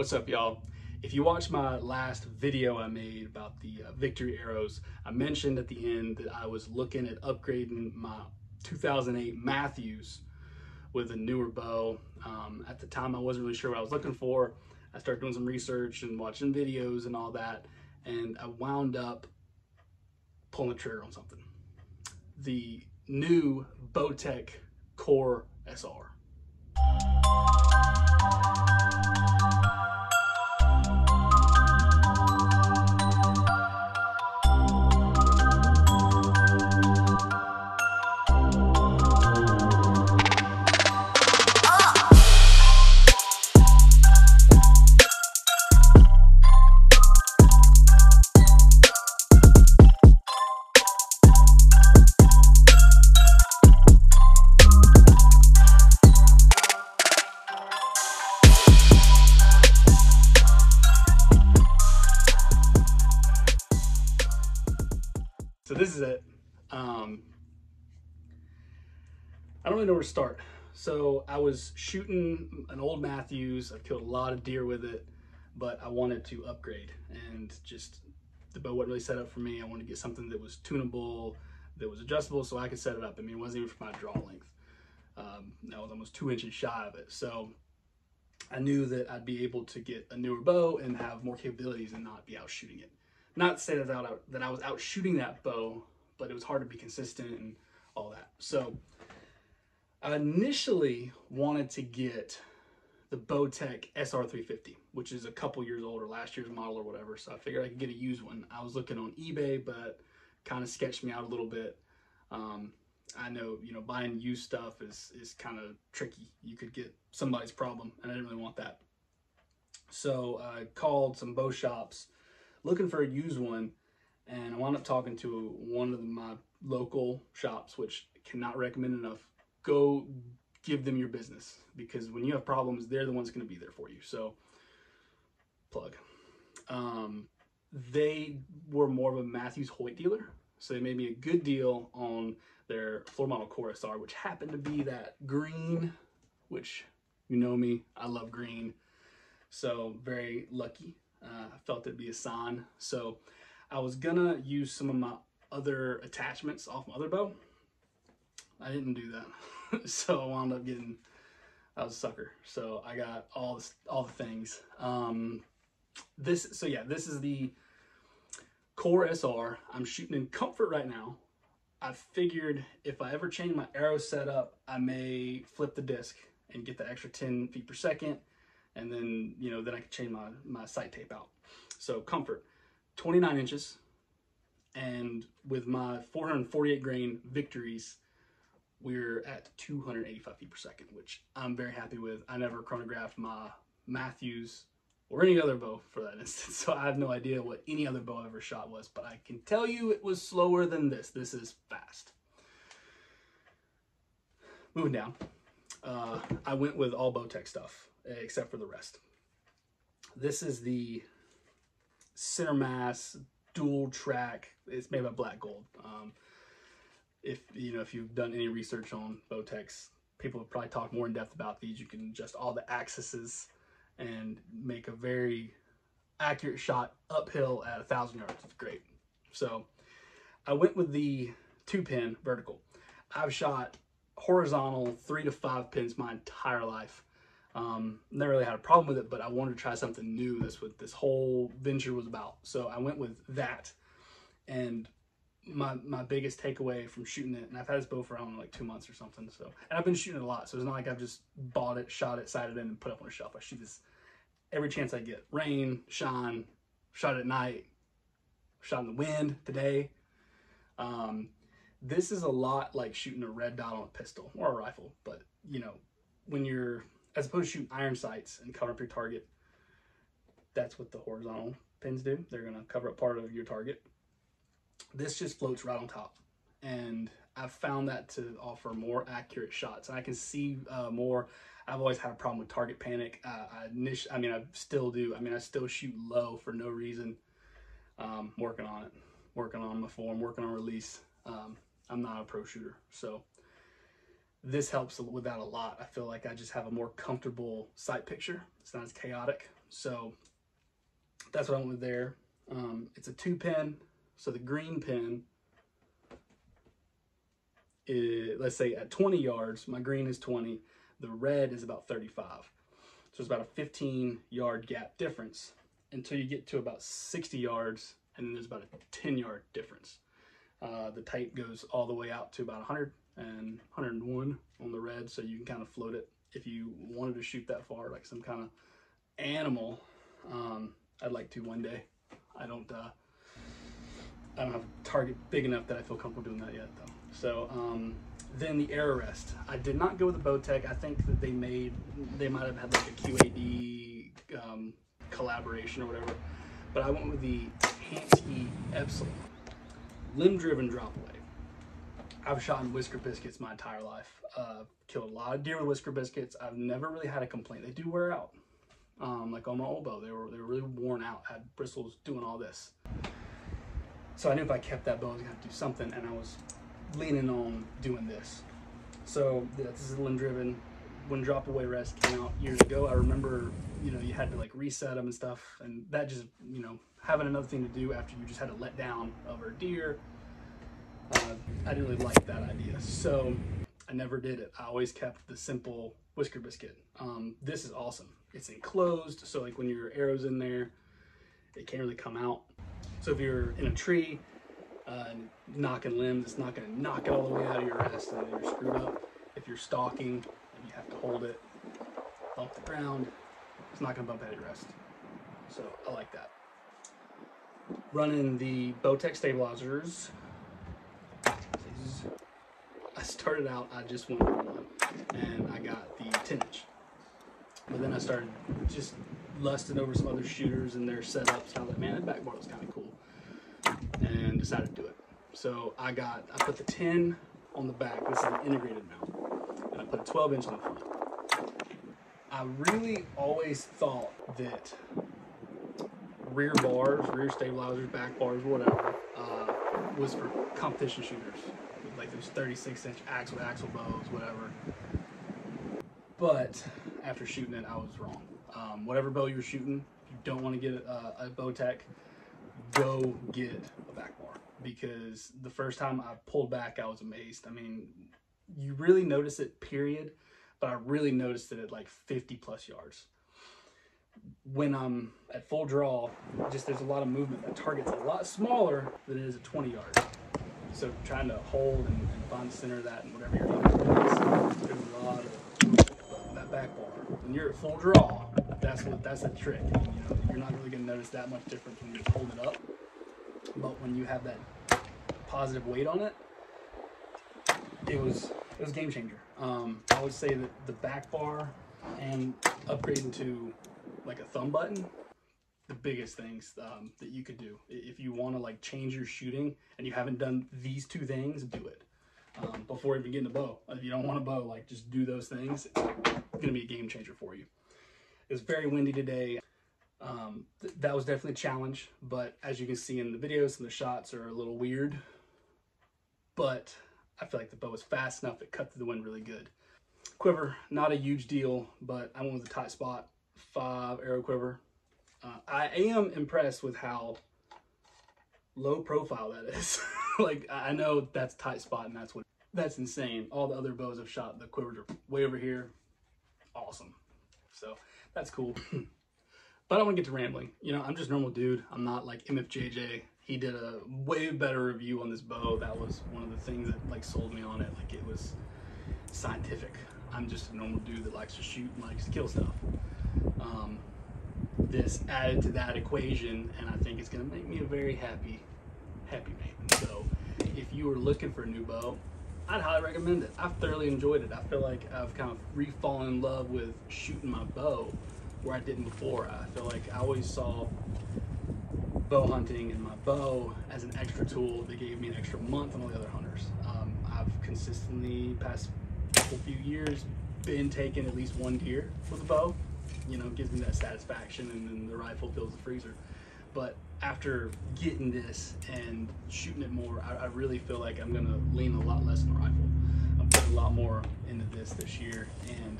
What's up, y'all? If you watched my last video I made about the Victory arrows, I mentioned at the end that I was looking at upgrading my 2008 Matthews with a newer bow. At the time, I wasn't really sure what I was looking for. I started doing some research and watching videos and all that, and I wound up pulling the trigger on something. The new Bowtech Core SR. So this is it. I don't really know where to start. So I was shooting an old Matthews. I've killed a lot of deer with it, but I wanted to upgrade, and just the bow wasn't really set up for me. I wanted to get something that was tunable, that was adjustable, so I could set it up. I mean, it wasn't even for my draw length. I was almost 2 inches shy of it. So I knew that I'd be able to get a newer bow and have more capabilities and not be out shooting it. Not to say that I was out shooting that bow, but it was hard to be consistent and all that. So I initially wanted to get the Bowtech SR350, which is a couple years old, or last year's model or whatever. So I figured I could get a used one. I was looking on eBay, but kind of sketched me out a little bit. I know, buying used stuff is kind of tricky. You could get somebody's problem, and I didn't really want that. So I called some bow shops looking for a used one, and I wound up talking to one of my local shops, which I cannot recommend enough. Go give them your business, because when you have problems, they're the ones going to be there for you. So plug. They were more of a Matthews Hoyt dealer, so they made me a good deal on their floor model Core SR, which happened to be that green, which, you know me, I love green. So very lucky. I felt it'd be a sign. So I was gonna use some of my other attachments off my other bow. I didn't do that. So I wound up I was a sucker. So I got all the things. This is the Core SR. I'm shooting in comfort right now. I figured if I ever change my arrow setup, I may flip the disc and get the extra 10 feet per second. And then, then I could change my sight tape out. So comfort, 29 inches. And with my 448 grain Victories, we're at 285 feet per second, which I'm very happy with. I never chronographed my Matthews or any other bow for that instance. So I have no idea what any other bow I ever shot was, but I can tell you it was slower than this. This is fast. Moving down, I went with all Bowtech stuff, except for the rest. This is the center mass dual track. It's made by black gold. If you've done any research on Bowtechs, people have probably talked more in depth about these. You can adjust all the axes and make a very accurate shot uphill at 1,000 yards. It's great. So I went with the 2-pin vertical. I've shot horizontal 3 to 5 pins my entire life. Never really had a problem with it, but I wanted to try something new. That's what this whole venture was about. So I went with that, and my biggest takeaway from shooting it, and I've had this bow for I don't know, like 2 months or something. So, and I've been shooting it a lot, so it's not like I've just bought it, shot it, sighted it, and put it up on a shelf. I shoot this every chance I get. Rain, shine, shot it at night, shot in the wind today. This is a lot like shooting a red dot on a pistol or a rifle, but when you're, as opposed to shooting iron sights and cover up your target, that's what the horizontal pins do. They're gonna cover up part of your target. This just floats right on top, and I've found that to offer more accurate shots, and I can see more. I've always had a problem with target panic. I still do. I still shoot low for no reason. Working on it, working on my form, working on release. I'm not a pro shooter, so this helps with that a lot. I feel like I just have a more comfortable sight picture. It's not as chaotic. So that's what I went with there. It's a 2-pin. So the green pin is, let's say at 20 yards, my green is 20. The red is about 35. So it's about a 15-yard gap difference until you get to about 60 yards, and then there's about a 10-yard difference. The tight goes all the way out to about 100 and 101 on the red, so you can kind of float it if you wanted to shoot that far, like some kind of animal. I'd like to one day. I don't have a target big enough that I feel comfortable doing that yet, though. So then the arrow rest. I did not go with the Bowtech. I think that they might have had like a QAD collaboration or whatever, but I went with the Hansky Epsilon limb-driven drop away. I've shot in whisker biscuits my entire life. Killed a lot of deer with whisker biscuits. I've never really had a complaint. They do wear out. Like on my old bow, they were really worn out. Had bristles doing all this. So I knew if I kept that bow, I was gonna have to do something, and I was leaning on doing this. So this is limb-driven. When drop away rest came out years ago, I remember, you know, you had to like reset them and stuff, and that just, you know, having another thing to do after you just had to let down over a deer. I didn't really like that idea, so I never did it. I always kept the simple whisker biscuit. This is awesome. It's enclosed, so like when your arrow's in there, it can't really come out. So if you're in a tree knocking limbs, it's not going to knock it all the way out of your rest and then you're screwed up. If you're stalking and you have to hold it off the ground, it's not going to bump out of your rest. So I like that. Running the Bowtech stabilizers. I started out, I just went for one, and I got the 10-inch. But then I started just lusting over some other shooters and their setups. I was like, man, that back bar was kind of cool, and decided to do it. So I put the 10 on the back. This is an integrated mount, and I put a 12-inch on the front. I really always thought that rear bars, rear stabilizers, back bars, whatever, was for competition shooters, like those 36-inch axle bows, whatever. But after shooting it, I was wrong. Whatever bow you're shooting, if you don't want to get a Bowtech, go get a back bar, because the first time I pulled back, I was amazed. I mean, you really notice it, period, but I really noticed it at like 50 plus yards. When I'm at full draw, just there's a lot of movement. That target's a lot smaller than it is at 20 yards. So trying to hold and find the center of that and whatever you're doing, there's a lot of that back bar. When you're at full draw, that's the trick. You know, you're not really going to notice that much difference when you're just holding it up. But when you have that positive weight on it, it was a game changer. I would say that the back bar and upgrading to like a thumb button, the biggest things that you could do. If you want to like change your shooting and you haven't done these two things, do it before even getting a bow. If you don't want a bow, like just do those things. It's gonna be a game changer for you. It was very windy today. That was definitely a challenge, but as you can see in the videos, and the shots are a little weird, but I feel like the bow was fast enough, it cut through the wind really good. Quiver, not a huge deal, but I went with a tight spot 5 arrow quiver. I am impressed with how low profile that is. Like, I know that's tight spot and that's insane. All the other bows I've shot, the quivers are way over here. Awesome. So that's cool. But I don't want to get to rambling. You know, I'm just a normal dude. I'm not like MFJJ. He did a way better review on this bow. That was one of the things that like sold me on it. Like, it was scientific. I'm just a normal dude that likes to shoot and likes to kill stuff. This added to that equation, and I think it's going to make me a very happy man. So if you were looking for a new bow, I'd highly recommend it. I've thoroughly enjoyed it. I feel like I've kind of re-fallen in love with shooting my bow where I didn't before. I feel like I always saw bow hunting and my bow as an extra tool that gave me an extra month on all the other hunters. I've consistently, past couple few years, been taking at least one deer with a bow. You know, gives me that satisfaction, and then the rifle fills the freezer. But after getting this and shooting it more, I really feel like I'm gonna lean a lot less on the rifle. I'm putting a lot more into this year, and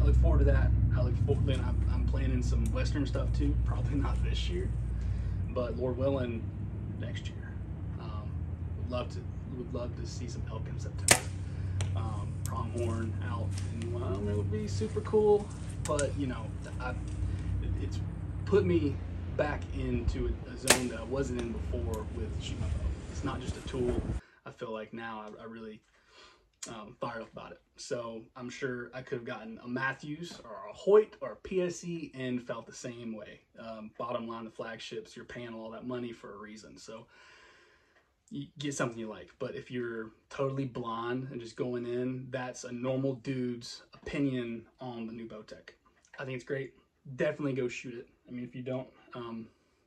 I look forward to that. I look forward. Then I'm planning some Western stuff too. Probably not this year, but Lord willing, next year. Would love to see some elk in September. Pronghorn out in Wyoming would be super cool. But you know, it's put me back into a zone that I wasn't in before with shooting my bow. It's not just a tool. I feel like now I really fired up about it. So I'm sure I could have gotten a Matthews or a Hoyt or a PSE and felt the same way. Bottom line, the flagships, you're paying all that money for a reason. So you get something you like. But if you're totally blind and just going in, that's a normal dude's opinion on the new Bowtech. I think it's great. Definitely go shoot it. I mean, if you don't, you don't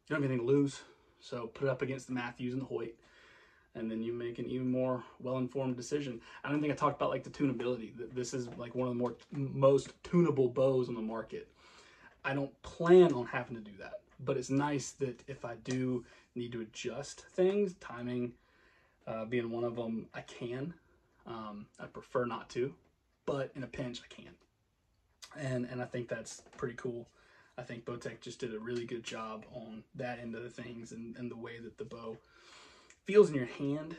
have anything to lose. So put it up against the Matthews and the Hoyt, and then you make an even more well-informed decision. I don't think I talked about like the tunability. This is like one of the most tunable bows on the market. I don't plan on having to do that, but it's nice that if I do need to adjust things, timing being one of them, I can. I prefer not to, but in a pinch I can. And I think that's pretty cool. I think Bowtech just did a really good job on that end of the things, and the way that the bow feels in your hand.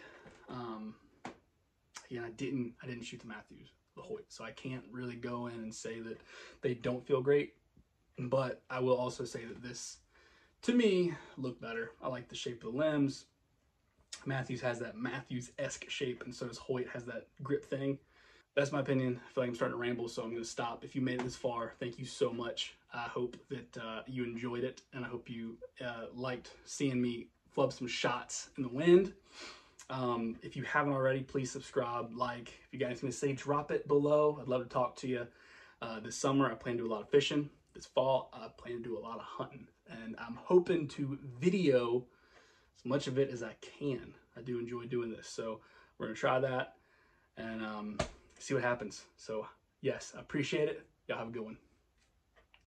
Yeah, I didn't shoot the Matthews, the Hoyt, so I can't really go in and say that they don't feel great. But I will also say that this, to me, looked better. I like the shape of the limbs. Matthews has that Matthews-esque shape, and so does Hoyt has that grip thing. That's my opinion. I feel like I'm starting to ramble, so I'm going to stop. If you made it this far, thank you so much. I hope that you enjoyed it, and I hope you liked seeing me flub some shots in the wind. If you haven't already, please subscribe, like. If you got anything to say, drop it below. I'd love to talk to you. This summer, I plan to do a lot of fishing. This fall, I plan to do a lot of hunting, and I'm hoping to video as much of it as I can. I do enjoy doing this, so we're going to try that and see what happens. So yes, I appreciate it. Y'all have a good one.